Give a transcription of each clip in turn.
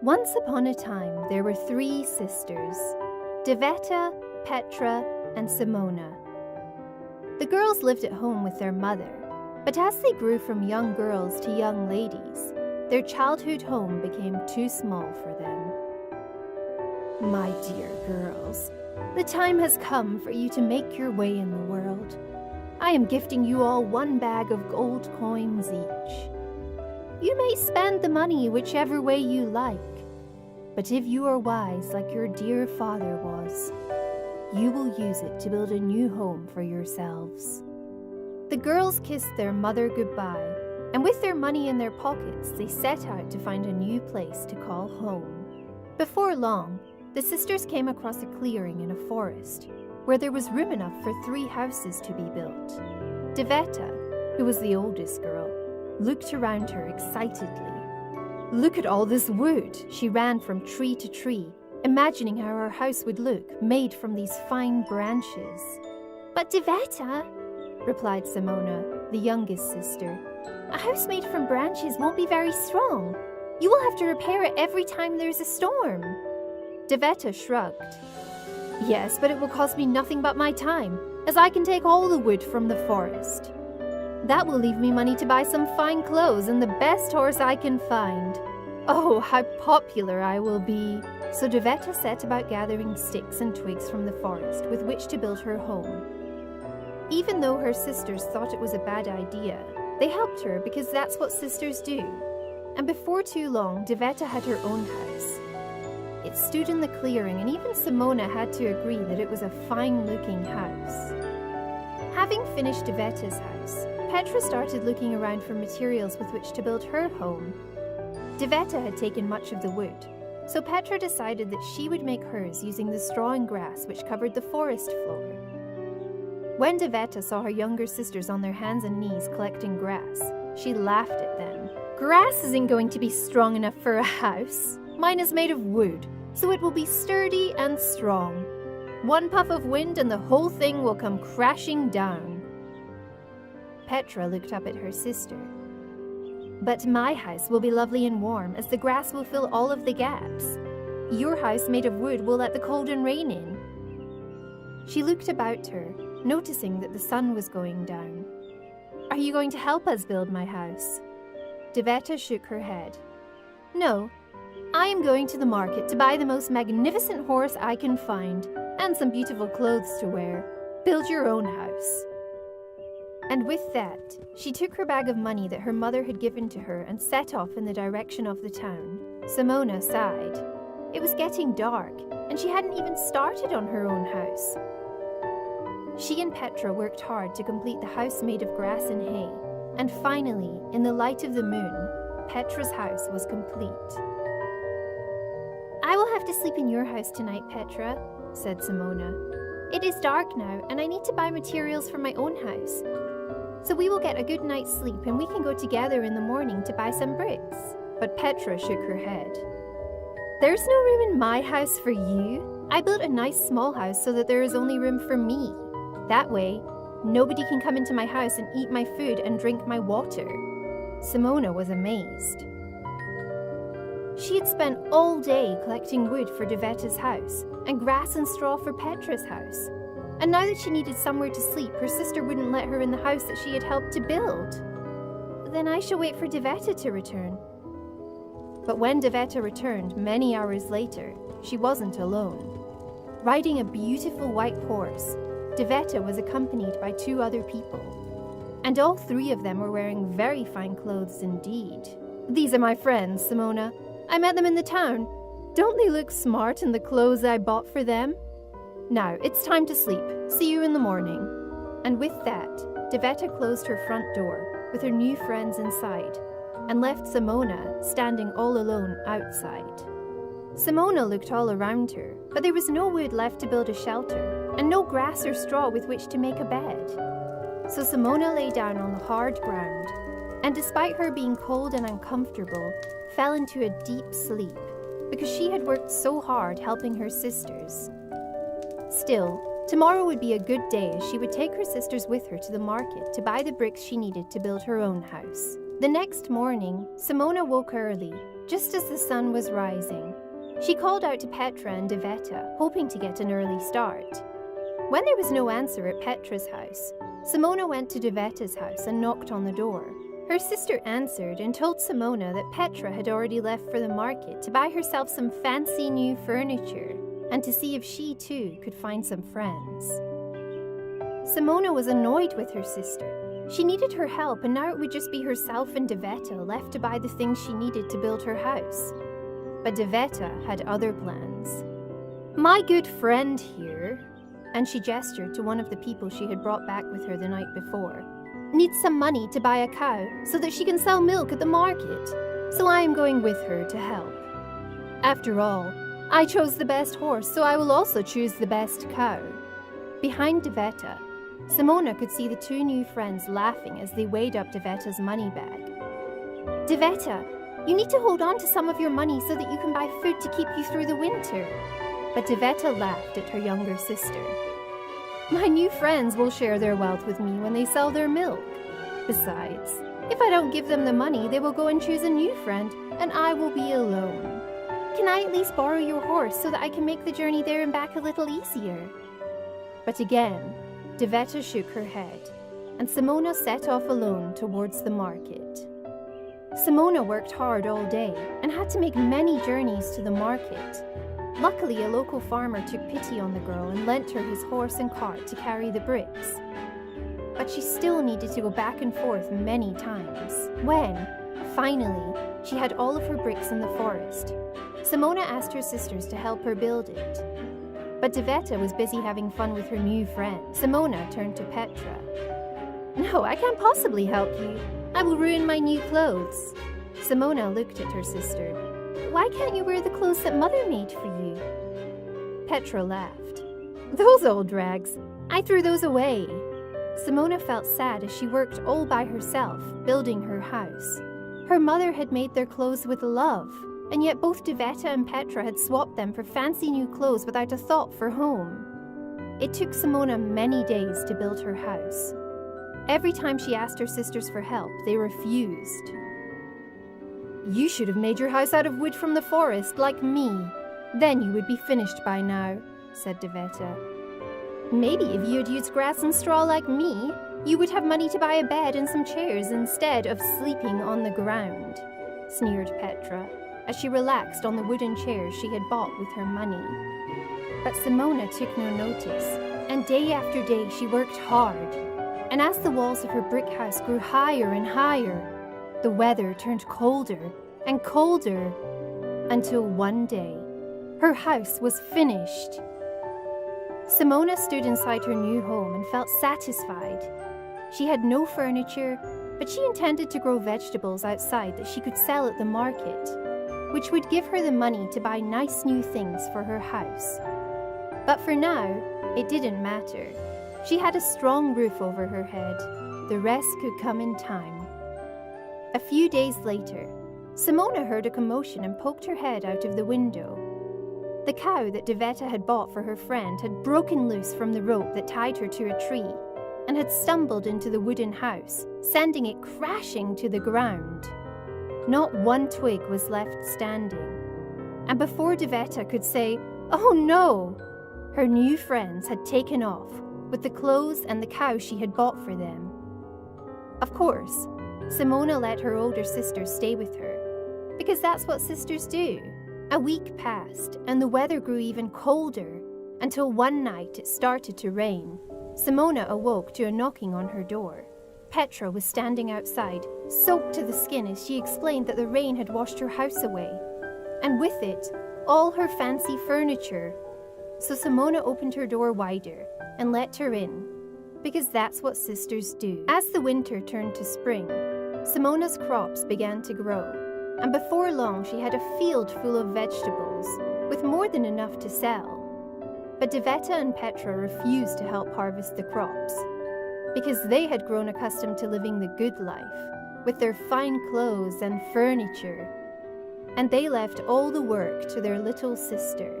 Once upon a time, there were 3 sisters, Deveta, Petra, and Simona. The girls lived at home with their mother, but as they grew from young girls to young ladies, their childhood home became too small for them. My dear girls, the time has come for you to make your way in the world. I am gifting you all 1 bag of gold coins each. You may spend the money whichever way you like, but if you are wise like your dear father was, you will use it to build a new home for yourselves. The girls kissed their mother goodbye, and with their money in their pockets, they set out to find a new place to call home. Before long, the sisters came across a clearing in a forest, where there was room enough for 3 houses to be built. Deveta, who was the oldest girl, looked around her excitedly. Look at all this wood! She ran from tree to tree, imagining how her house would look, made from these fine branches. But Deveta, replied Simona, the youngest sister, a house made from branches won't be very strong. You will have to repair it every time there's a storm. Deveta shrugged. Yes, but it will cost me nothing but my time, as I can take all the wood from the forest. That will leave me money to buy some fine clothes and the best horse I can find. Oh, how popular I will be! So Deveta set about gathering sticks and twigs from the forest with which to build her home. Even though her sisters thought it was a bad idea, they helped her because that's what sisters do. And before too long, Deveta had her own house. It stood in the clearing, and even Simona had to agree that it was a fine-looking house. Having finished Deveta's house, Petra started looking around for materials with which to build her home. Deveta had taken much of the wood, so Petra decided that she would make hers using the straw and grass which covered the forest floor. When Deveta saw her younger sisters on their hands and knees collecting grass, she laughed at them. Grass isn't going to be strong enough for a house. Mine is made of wood, so it will be sturdy and strong. 1 puff of wind and the whole thing will come crashing down. Petra looked up at her sister. But my house will be lovely and warm, as the grass will fill all of the gaps. Your house made of wood will let the cold and rain in. She looked about her, noticing that the sun was going down. Are you going to help us build my house? Deveta shook her head. No, I am going to the market to buy the most magnificent horse I can find, and some beautiful clothes to wear. Build your own house. And with that, she took her bag of money that her mother had given to her and set off in the direction of the town. Simona sighed. It was getting dark, and she hadn't even started on her own house. She and Petra worked hard to complete the house made of grass and hay, and finally, in the light of the moon, Petra's house was complete. I will have to sleep in your house tonight, Petra, said Simona. It is dark now, and I need to buy materials for my own house. So we will get a good night's sleep, and we can go together in the morning to buy some bricks. But Petra shook her head. There's no room in my house for you. I built a nice small house so that there is only room for me. That way, nobody can come into my house and eat my food and drink my water. Simona was amazed. She had spent all day collecting wood for Deveta's house and grass and straw for Petra's house. And now that she needed somewhere to sleep, her sister wouldn't let her in the house that she had helped to build. Then I shall wait for Deveta to return. But when Deveta returned many hours later, she wasn't alone. Riding a beautiful white horse, Deveta was accompanied by 2 other people. And all 3 of them were wearing very fine clothes indeed. These are my friends, Simona. I met them in the town. Don't they look smart in the clothes I bought for them? Now, it's time to sleep. See you in the morning. And with that, Deveta closed her front door, with her new friends inside, and left Simona standing all alone outside. Simona looked all around her, but there was no wood left to build a shelter, and no grass or straw with which to make a bed. So Simona lay down on the hard ground, and despite her being cold and uncomfortable, fell into a deep sleep, because she had worked so hard helping her sisters. Still, tomorrow would be a good day, as she would take her sisters with her to the market to buy the bricks she needed to build her own house. The next morning, Simona woke early just as the sun was rising. She called out to Petra and Deveta, hoping to get an early start. When there was no answer at Petra's house, Simona went to Deveta's house and knocked on the door. Her sister answered and told Simona that Petra had already left for the market to buy herself some fancy new furniture and to see if she too could find some friends. Simona was annoyed with her sister. She needed her help, and now it would just be herself and Deveta left to buy the things she needed to build her house. But Deveta had other plans. "My good friend here," and she gestured to one of the people she had brought back with her the night before, "needs some money to buy a cow so that she can sell milk at the market. So I am going with her to help. After all, I chose the best horse, so I will also choose the best cow." Behind Deveta, Simona could see the two new friends laughing as they weighed up Deveta's money bag. "Deveta, you need to hold on to some of your money so that you can buy food to keep you through the winter." But Deveta laughed at her younger sister. "My new friends will share their wealth with me when they sell their milk. Besides, if I don't give them the money, they will go and choose a new friend, and I will be alone. Can I at least borrow your horse so that I can make the journey there and back a little easier?" But again, Deveta shook her head, and Simona set off alone towards the market. Simona worked hard all day and had to make many journeys to the market. Luckily, a local farmer took pity on the girl and lent her his horse and cart to carry the bricks. But she still needed to go back and forth many times. When, finally, she had all of her bricks in the forest, Simona asked her sisters to help her build it. But Deveta was busy having fun with her new friend. Simona turned to Petra. "No, I can't possibly help you. I will ruin my new clothes." Simona looked at her sister. "Why can't you wear the clothes that Mother made for you?" Petra laughed. "Those old rags. I threw those away." Simona felt sad as she worked all by herself, building her house. Her mother had made their clothes with love, and yet both Deveta and Petra had swapped them for fancy new clothes without a thought for home. It took Simona many days to build her house. Every time she asked her sisters for help, they refused. "You should have made your house out of wood from the forest, like me. Then you would be finished by now," said Deveta. "Maybe if you had used grass and straw like me, you would have money to buy a bed and some chairs instead of sleeping on the ground," sneered Petra, as she relaxed on the wooden chairs she had bought with her money. But Simona took no notice, and day after day she worked hard. And as the walls of her brick house grew higher and higher, the weather turned colder and colder, until one day, her house was finished. Simona stood inside her new home and felt satisfied. She had no furniture, but she intended to grow vegetables outside that she could sell at the market, which would give her the money to buy nice new things for her house. But for now, it didn't matter. She had a strong roof over her head. The rest could come in time. A few days later, Simona heard a commotion and poked her head out of the window. The cow that Deveta had bought for her friend had broken loose from the rope that tied her to a tree and had stumbled into the wooden house, sending it crashing to the ground. Not one twig was left standing. And before Deveta could say, "Oh no!" her new friends had taken off with the clothes and the cow she had bought for them. Of course, Simona let her older sister stay with her, because that's what sisters do. A week passed, and the weather grew even colder, until one night it started to rain. Simona awoke to a knocking on her door. Petra was standing outside, soaked to the skin as she explained that the rain had washed her house away, and with it, all her fancy furniture. So Simona opened her door wider and let her in, because that's what sisters do. As the winter turned to spring, Simona's crops began to grow, and before long she had a field full of vegetables, with more than enough to sell. But Deveta and Petra refused to help harvest the crops, because they had grown accustomed to living the good life, with their fine clothes and furniture, and they left all the work to their little sister.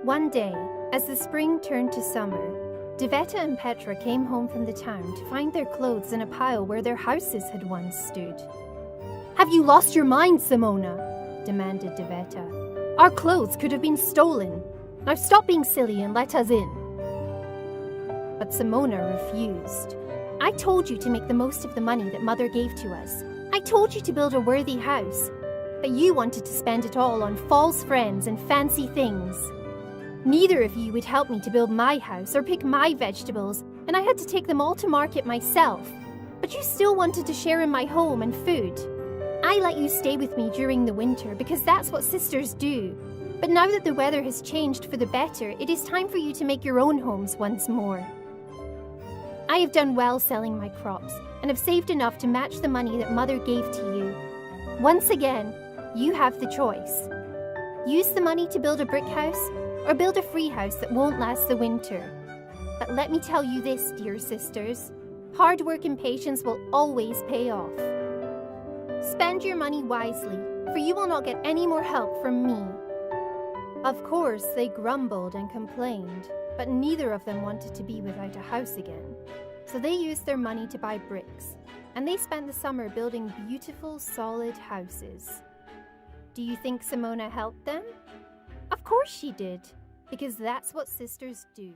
One day, as the spring turned to summer, Deveta and Petra came home from the town to find their clothes in a pile where their houses had once stood. Have you lost your mind, Simona? Demanded Deveta. Our clothes could have been stolen. Now stop being silly and let us in. But Simona refused. I told you to make the most of the money that Mother gave to us. I told you to build a worthy house. But you wanted to spend it all on false friends and fancy things. Neither of you would help me to build my house or pick my vegetables, and I had to take them all to market myself. But you still wanted to share in my home and food. I let you stay with me during the winter because that's what sisters do. But now that the weather has changed for the better, it is time for you to make your own homes once more. I have done well selling my crops and have saved enough to match the money that Mother gave to you. Once again, you have the choice. Use the money to build a brick house or build a free house that won't last the winter. But let me tell you this, dear sisters. Hard work and patience will always pay off. Spend your money wisely, for you will not get any more help from me. Of course, they grumbled and complained, but neither of them wanted to be without a house again. So they used their money to buy bricks, and they spent the summer building beautiful, solid houses. Do you think Simona helped them? Of course she did, because that's what sisters do.